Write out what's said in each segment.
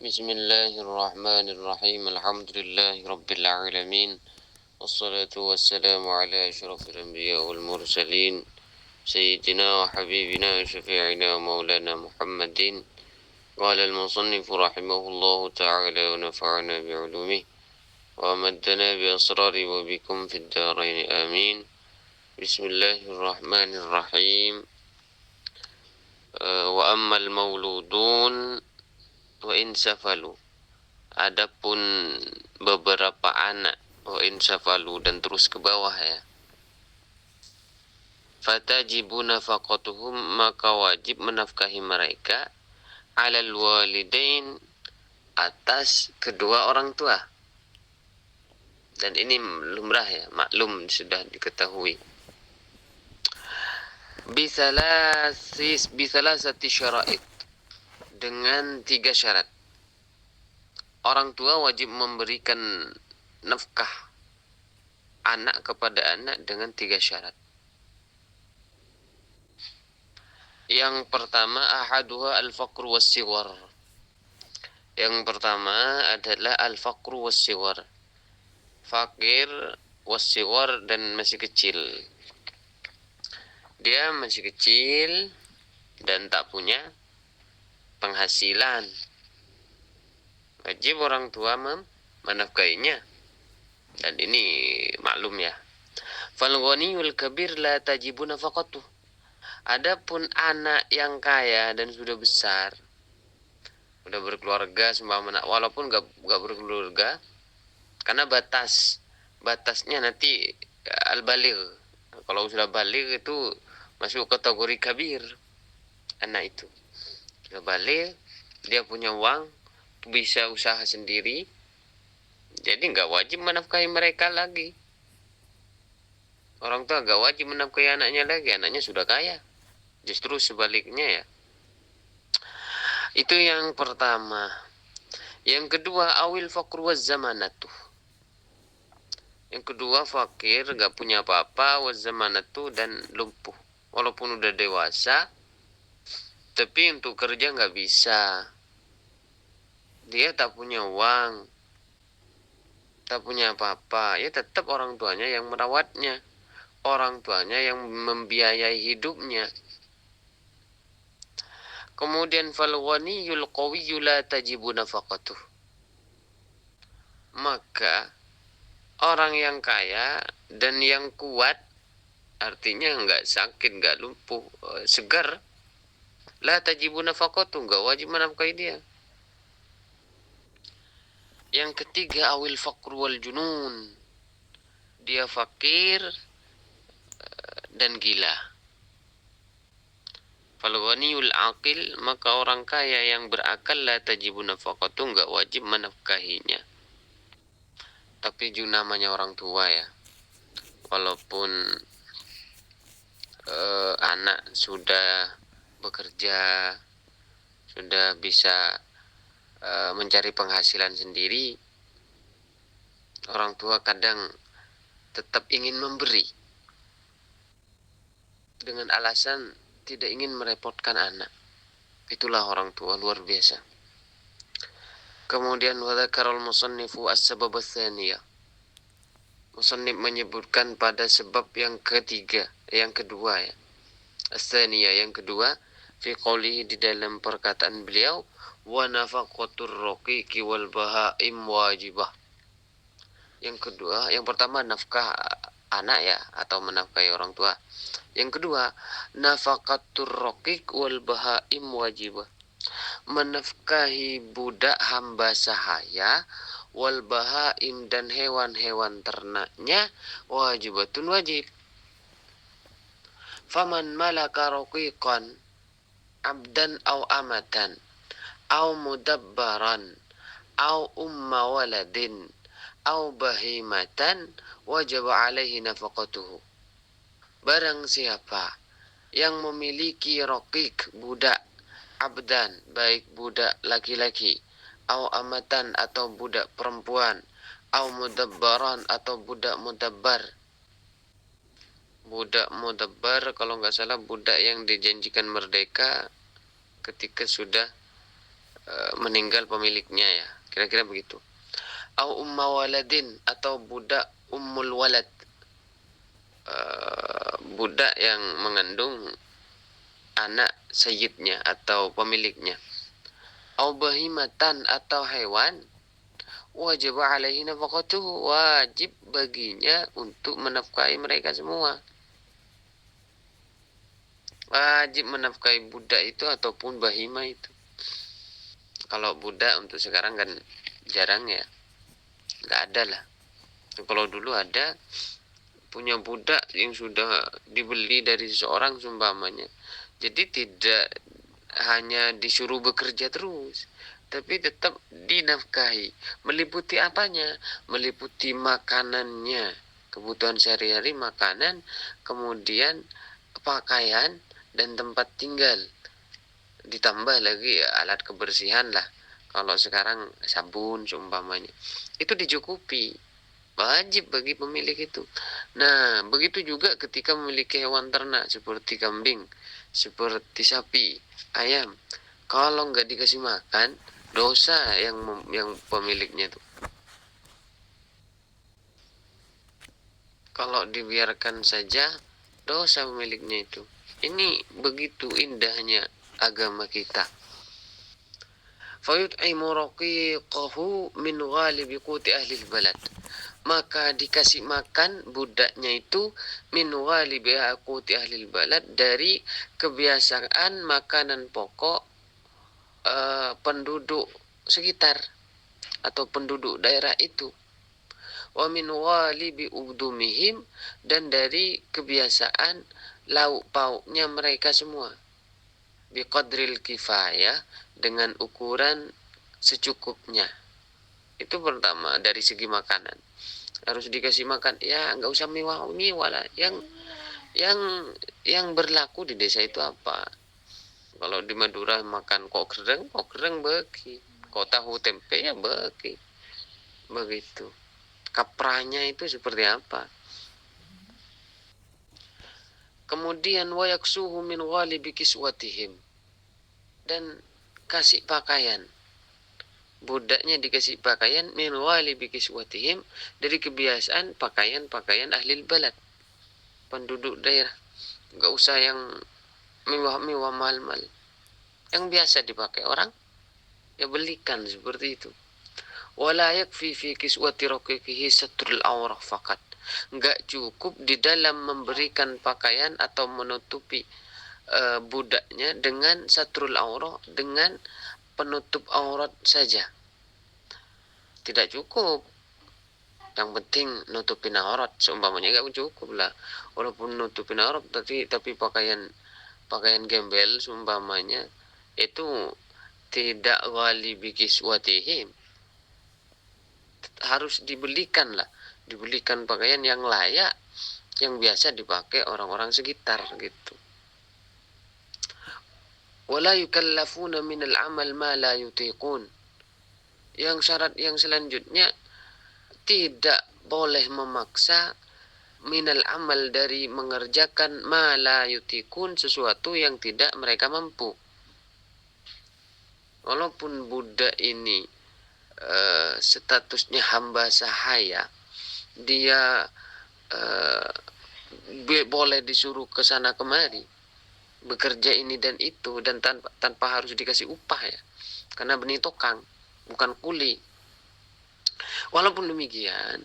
Bismillahirrahmanirrahim. Alhamdulillahi rabbil alamin. Wassalatu wassalamu ala asyrafil anbiya wal mursalin sayyidina wa habibina wa syafi'ina wa maulana Muhammadin wa ala al-musannif rahimahullahu ta'ala wa nafa'ana bi'ulumih wa amaddana bi asrari wa bikum fid darain amin. Bismillahirrahmanirrahim. Wa ammal mauludun wa insafalu. Adapun beberapa anak wa insafalu dan terus ke bawah ya. Fatajibu nafaqatuhum, maka wajib menafkahi mereka alal walidain, atas kedua orang tua. Dan ini lumrah ya, maklum sudah diketahui. Bisalasati syara'id, dengan 3 syarat. Orang tua wajib memberikan nafkah anak kepada anak dengan 3 syarat. Yang pertama, ahaduha al-faqru was-sighar. Yang pertama adalah al-faqru was-sighar. Fakir was-sighar, dan masih kecil. Dia masih kecil dan tak punya penghasilan. Wajib orang tua menafkahinya. Dan ini maklum ya. Fal ghaniyul kabir la tajibu nafaqatuh. Adapun anak yang kaya dan sudah besar, sudah berkeluarga seumpama, walaupun gak berkeluarga, karena batasnya nanti al-baligh. Kalau sudah baligh itu masuk kategori kabir. Anak itu sudah baligh, dia punya uang, bisa usaha sendiri, jadi nggak wajib menafkahi mereka lagi. Orang tua nggak wajib menafkahi anaknya lagi, anaknya sudah kaya. Justru sebaliknya ya. Itu yang pertama. Yang kedua, awil faqru waz zamanatu. Yang kedua, fakir, nggak punya apa-apa, waz zamanatu, dan lumpuh. Walaupun udah dewasa, tapi untuk kerja nggak bisa. Dia tak punya uang, tak punya apa-apa, ya tetap orang tuanya yang merawatnya, orang tuanya yang membiayai hidupnya. Kemudian fal ghaniyul qawiyyu la tajibu nafaqatuh. Maka orang yang kaya dan yang kuat, artinya nggak sakit, nggak lumpuh, segar, la tajibu nafaqatuh, nggak wajib menafkahi dia. Yang ketiga, awil faqru wal junun. Dia fakir dan gila. Fal ghaniyul aqil, maka orang kaya yang berakal la tajibu nafaqatuh, enggak wajib menafkahinya. Tapi juga namanya orang tua ya. Walaupun anak sudah bekerja, sudah bisa mencari penghasilan sendiri, orang tua kadang tetap ingin memberi dengan alasan tidak ingin merepotkan anak. Itulah orang tua luar biasa. Kemudian wa dzakarul musannifu as-sabab ats-tsaniyah. Musannif menyebutkan pada sebab yang ketiga, yang kedua ya. Ats-tsaniyah, yang kedua, fi qoulihi, di dalam perkataan beliau, wa nafaqatur raqiqi wal bahaim wajibah. Yang kedua, yang pertama nafkah anak ya, atau menafkahi orang tua. Yang kedua, nafaqatur raqiq wal bahaim wajibah. Menafkahi budak hamba sahaya, wal bahaim, dan hewan-hewan ternaknya, wajibatun, wajib. Faman malaka raqiqan abdan aw amatan aw mudabbaran aw umma waladin aw bahimatan wajib alaihi nafaqatuhu. Barang siapa yang memiliki raqiq, budak, abdan, baik budak laki-laki, aw amatan, atau budak perempuan, aw mudabbaran, atau budak mudabbar. Budak mudabbar kalau nggak salah budak yang dijanjikan merdeka ketika sudah meninggal pemiliknya ya, kira-kira begitu. Au umma waladin, atau budak ummul walad, budak yang mengandung anak sayyidnya atau pemiliknya. Au bahimatan, atau hewan, wajib alaihi nafaqatuhu, wajib baginya untuk menafkahi mereka semua. Wajib menafkahi budak itu ataupun bahima itu. Kalau budak untuk sekarang kan jarang ya, nggak ada lah. Kalau dulu ada, punya budak yang sudah dibeli dari seseorang seumpamanya, jadi tidak hanya disuruh bekerja terus, tapi tetap dinafkahi. Meliputi apanya? Meliputi makanannya, kebutuhan sehari-hari, makanan, kemudian pakaian dan tempat tinggal. Ditambah lagi ya alat kebersihan lah. Kalau sekarang sabun seumpamanya, itu dicukupi. Wajib bagi pemilik itu. Nah, begitu juga ketika memiliki hewan ternak seperti kambing, seperti sapi, ayam. Kalau nggak dikasih makan, dosa yang pemiliknya itu. Kalau dibiarkan saja, dosa pemiliknya itu. Ini begitu indahnya agama kita. Fayut'imu raqiqahu min ghalibi quti ahli balad. Maka dikasih makan budaknya itu min ghalibi quti ahli balad, dari kebiasaan makanan pokok penduduk sekitar atau penduduk daerah itu. Wa min ghalibi udumihim, dan dari kebiasaan lauk pauknya mereka semua. Biqadril kifayah, dengan ukuran secukupnya. Itu pertama, dari segi makanan harus dikasih makan ya, nggak usah mewah-mewah lah. Yang berlaku di desa itu apa? Kalau di Madura makan kok gereng bagi, kok tahu tempe ya bagi, begitu. Kapranya itu seperti apa? Kemudian wayaksuhu min ghalibi kiswatihim, dan kasih pakaian. Budaknya dikasih pakaian min ghalibi kiswatihim, dari kebiasaan pakaian-pakaian ahli balad, penduduk daerah. Enggak usah yang mewah-mewah mahal-mahal. Yang biasa dipakai orang, ya belikan seperti itu. Wala yakfi fi kiswati raqiqihi satrul awrah faqat. Enggak cukup di dalam memberikan pakaian atau menutupi budaknya dengan satrul aurah, dengan penutup aurat saja. Tidak cukup. Yang penting nutupin aurat seumpamanya, enggak cukup lah. Walaupun nutupin aurat tapi pakaian gembel seumpamanya, itu tidak ghalibi kiswatihim. Harus dibelikan pakaian yang layak, yang biasa dipakai orang-orang sekitar gitu. Wala yukallafuna minal amal ma la yutiqun. Yang syarat yang selanjutnya, tidak boleh memaksa minal amal, dari mengerjakan ma la yutiqun, sesuatu yang tidak mereka mampu. Walaupun budak ini statusnya hamba sahaya, dia boleh disuruh ke sana kemari, bekerja ini dan itu, dan tanpa harus dikasih upah ya, karena benih tokang, bukan kuli. Walaupun demikian,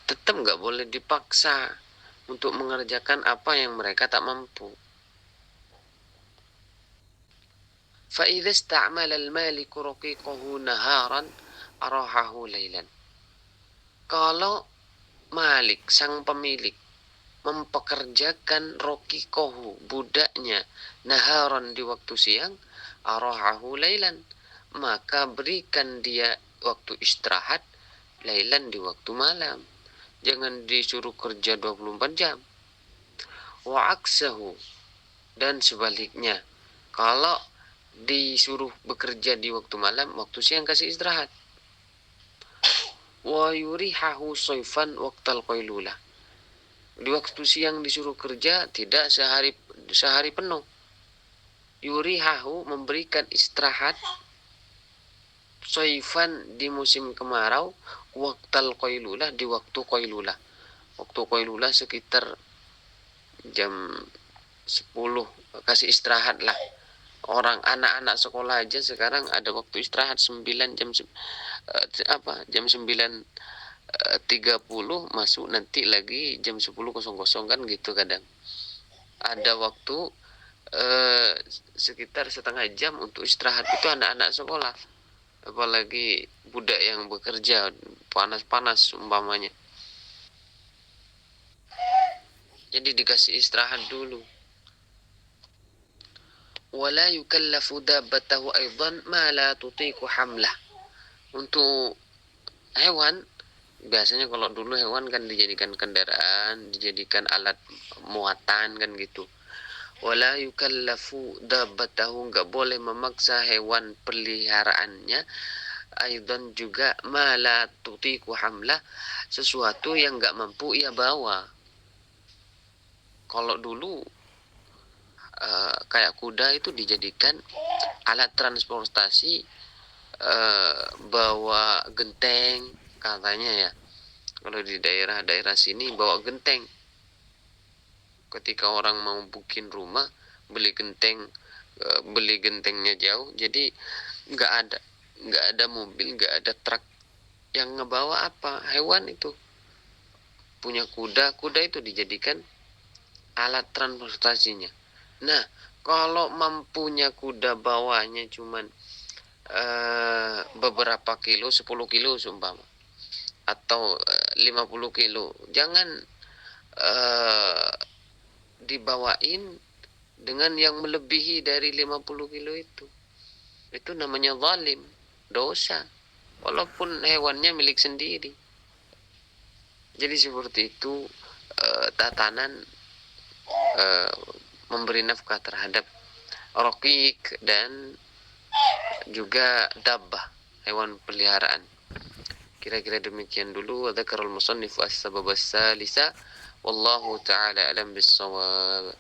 tetap nggak boleh dipaksa untuk mengerjakan apa yang mereka tak mampu. فَإِذَا اسْتَعْمَلَ الْمَالِكُ رَقِيقَهُ نَهَارًا أَرَاحَهُ لَيْلًا. Kalau Malik, sang pemilik, mempekerjakan roqiqahu, budaknya, naharan, di waktu siang, arahahu lailan, maka berikan dia waktu istirahat, lailan, di waktu malam. Jangan disuruh kerja 24 jam. Wa aksahu, dan sebaliknya, kalau disuruh bekerja di waktu malam, waktu siang kasih istirahat. Wa yurihahu soifan waqtal qailulah. Di waktu siang disuruh kerja, tidak sehari penuh. Yurihahu, memberikan istirahat soifan di musim kemarau, waqtal qailulah di waktu qailulah. Waktu qailulah sekitar jam 10, kasih istirahat lah. Orang anak-anak sekolah aja sekarang ada waktu istirahat 9 jam 9:30 masuk, nanti lagi jam 10:00 kan gitu kadang. Ada waktu sekitar setengah jam untuk istirahat, itu anak-anak sekolah. Apalagi budak yang bekerja panas-panas umpamanya. Jadi dikasih istirahat dulu. Wala yukallafu dabbatahu aidan ma la tutiqu hamlah. Untuk hewan, biasanya kalau dulu hewan kan dijadikan kendaraan, dijadikan alat muatan kan gitu. Wala yukallafu dabbatahu, enggak boleh memaksa hewan peliharaannya, aidan juga ma la tutiqu hamlah, sesuatu yang enggak mampu ia bawa. Kalau dulu kayak kuda itu dijadikan alat transportasi, bawa genteng katanya ya. Kalau di daerah-daerah sini bawa genteng. Ketika orang mau bikin rumah, beli gentengnya jauh, jadi nggak ada mobil, nggak ada truk yang ngebawa apa, hewan itu punya kuda itu dijadikan alat transportasinya. Nah, kalau mampunya kuda bawanya cuman beberapa kilo, 10 kilo seumpama, atau 50 kilo, jangan dibawain dengan yang melebihi dari 50 kilo itu. Itu namanya zalim, dosa, walaupun hewannya milik sendiri. Jadi seperti itu tatanan memberi nafkah terhadap raqik dan juga dabbah, hewan peliharaan. Kira-kira demikian dulu. Dzakarul musannif as-sabab as-salisa, wallahu taala alam bis-shawab.